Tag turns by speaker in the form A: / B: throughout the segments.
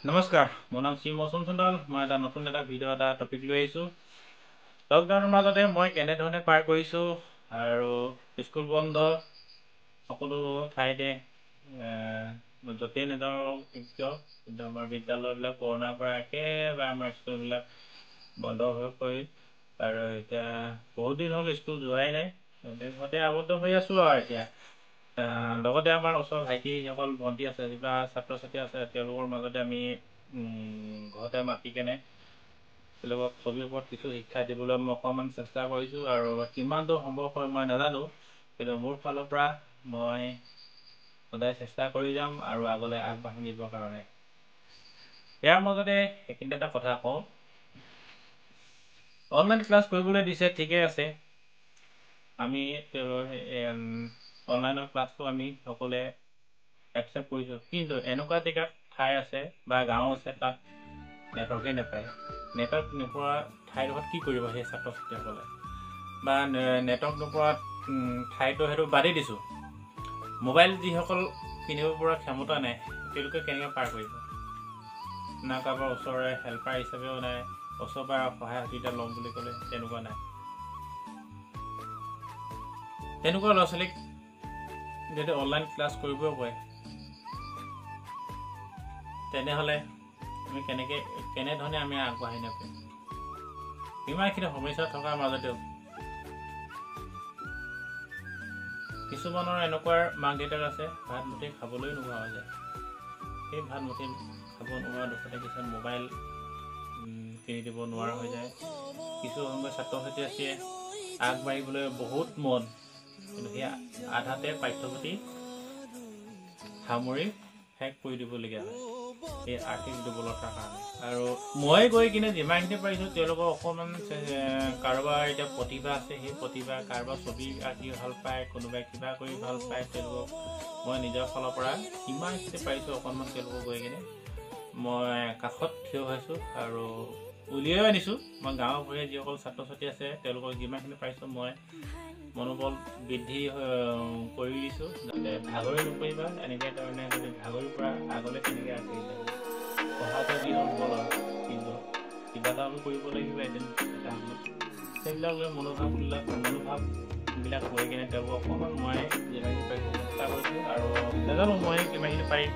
A: নমস্কাৰ, মোৰ নাম শ্ৰী মৌচুম চন্দল। মই এটা নতুন ভিডিঅ' এটা টপিক লৈ আহিছোঁ। লকডাউনৰ মাজতে মই কেনেধৰণে পাৰ কৰিছোঁ আৰু স্কুল বন্ধ সকলো ঠাইতে য'তেই নেযাওঁ কিয় কিন্তু আমাৰ বিদ্যালয়বিলাক কৰোণাৰ পৰা একেবাৰে আমাৰ স্কুলবিলাক বন্ধ হৈ পৰিল আৰু এতিয়া বহুত দিন হ'ল স্কুল যোৱাই নাই। ঘৰতে আবদ্ধ হৈ আছোঁ আৰু এতিয়া লগতে আমাৰ ওচৰৰ ভাইটিসকল ভণ্টি আছে, যিবিলাক ছাত্ৰ ছাত্ৰী আছে, তেওঁলোকৰ মাজতে আমি ঘৰতে মাতি কেনে তেওঁলোকক ছবিৰ ওপৰত কিছু শিক্ষা দিবলৈ মই অকণমান চেষ্টা কৰিছোঁ আৰু কিমান দূৰ সম্ভৱ হয় মই নাজানো, কিন্তু মোৰ ফালৰ পৰা মই সদায় চেষ্টা কৰি যাম আৰু আগলৈ আগবাঢ়ি নিবৰ কাৰণে। ইয়াৰ মাজতে এইখিনিতে এটা কথা কওঁ, অনলাইন ক্লাছ কৰিবলৈ দিছে, ঠিকেই আছে। আমি অনলাইনৰ ক্লাছটো আমি সকলোৱে একচেপ্ট কৰিছোঁ, কিন্তু এনেকুৱা জেগাত ঠাই আছে বা গাঁও আছে, তাত নেটৱৰ্কেই নাপায়। নেটৱৰ্ক নোপোৱা ঠাইডোখৰত কি কৰিব সেই ছাত্ৰ ছাত্ৰীসকলে, বা নেটৱৰ্ক নোপোৱা ঠাইটো সেইটো বাদেই দিছোঁ, মোবাইল যিসকল কিনিব পৰা ক্ষমতা নাই তেওঁলোকে কেনেকৈ পাৰ কৰিব? না কাৰোবাৰ ওচৰৰে হেল্পাৰ হিচাপেও নাই, ওচৰৰ পৰা সহায় সুবিধা ল'ম বুলি ক'লে তেনেকুৱা নাই। তেনেকুৱা ল'ৰা ছোৱালীক যদি অনলাইন ক্লাছ কৰিবও কয়, তেনেহ'লে আমি কেনেধৰণে আমি আগবাঢ়ি নাপাম? ইমানখিনি সমস্যা থকাৰ মাজতেও কিছুমানৰ এনেকুৱা মাক দেউতাক আছে, ভাত মুঠি খাবলৈ নোহোৱা হৈ যায়। সেই ভাত মুঠি খাব নোহোৱা দুখতে কিছুমান মোবাইল কিনি দিব নোৱাৰা হৈ যায়। কিছু সময় ছাত্ৰ ছাত্ৰীয়ে আগবাঢ়িবলৈ বহুত মন, কিন্তু সেই আধাতে পাঠ্যপুথি সামৰি শেষ কৰি দিবলগীয়া হয় এই আৰ্থিক দুৰ্বলতাৰ কাৰণে। আৰু মই গৈ কিনে যিমানখিনি পাৰিছোঁ তেওঁলোকৰ অকণমান কাৰোবাৰ এতিয়া প্ৰতিভা আছে, সেই প্ৰতিভা কাৰোবাৰ ছবি আঁকি ভাল পায়, কোনোবাই কিবা কৰি ভাল পায়, তেওঁলোকক মই নিজৰ ফালৰ পৰা যিমানখিনি পাৰিছোঁ অকণমান তেওঁলোকক গৈ কিনে মই কাষত থিয় হৈছোঁ আৰু উলিয়াই আনিছোঁ। মই গাঁৱৰ ভূঞে যিসকল ছাত্ৰ ছাত্ৰী আছে তেওঁলোকক যিমানখিনি পাৰিছোঁ মই মনোবল বৃদ্ধি কৰি দিছোঁ, যাতে ভাগৰি নপৰিবা। এনেকৈ ধৰণে যদি ভাগৰি পৰা আগলৈ কেনেকৈ আগবাঢ়ি যাব, পঢ়াটো যি হ'ল আৰু, কিন্তু কিবা এটা কৰিব লাগিব এদিন এটা সময়ত। সেইবিলাক লৈ মনোভাৱবিলাক লৈ কিনে তেওঁলোকক অকণমান মই যিমানখিনি পাৰিছোঁ চেষ্টা কৰিছোঁ আৰু নাজানো মই কিমানখিনি পাৰিম,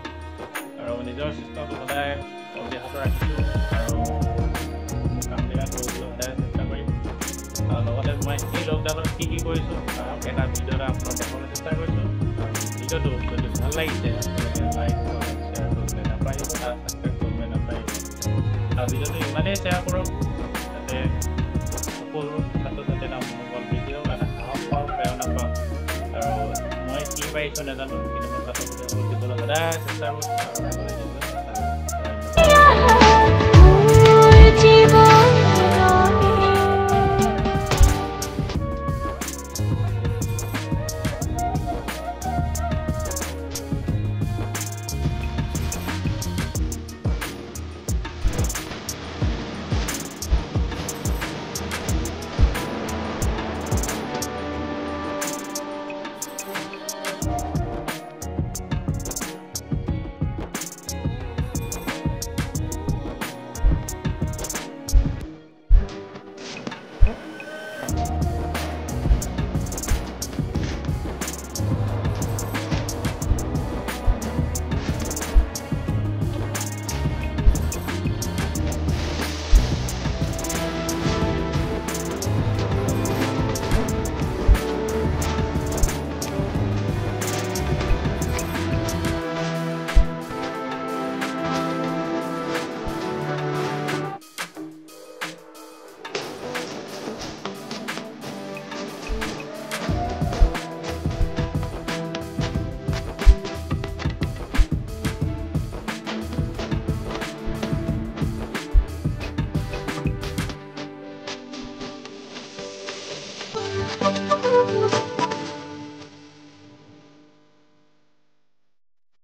A: আৰু নিজৰ চেষ্টাটো সদায় অব্যাহত ৰাখিছোঁ আৰু কামবিলাক কৰিবলৈ সদায় চেষ্টা কৰিম। আৰু লগতে মই এই লকডাউনত কি কৰিছোঁ এটা ভিডিঅ' এটা আপোনাক দেখাবলৈ চেষ্টা কৰিছোঁ। ভিডিঅ'টো যদি ভাল লাগিছে লাইক শ্বেয়াৰ কৰিবলৈ নাপাহৰিব, ছাবস্ক্ৰাইব কৰিবলৈ নাপাহৰিব। আৰু ভিডিঅ'টো ইমানেই শ্বেয়াৰ কৰক যাতে সকলো ছাত্ৰ ছাত্ৰীৰ এটা মনোবল বৃদ্ধি হওক, এটা সাহস পাওক, প্ৰেৰণা পাওক। আৰু মই কি পাৰিছোঁ নাজানো, কিন্তু মই ছাত্ৰ ছাত্ৰীসকলক দিবলৈ সদায় চেষ্টা কৰিছোঁ আৰু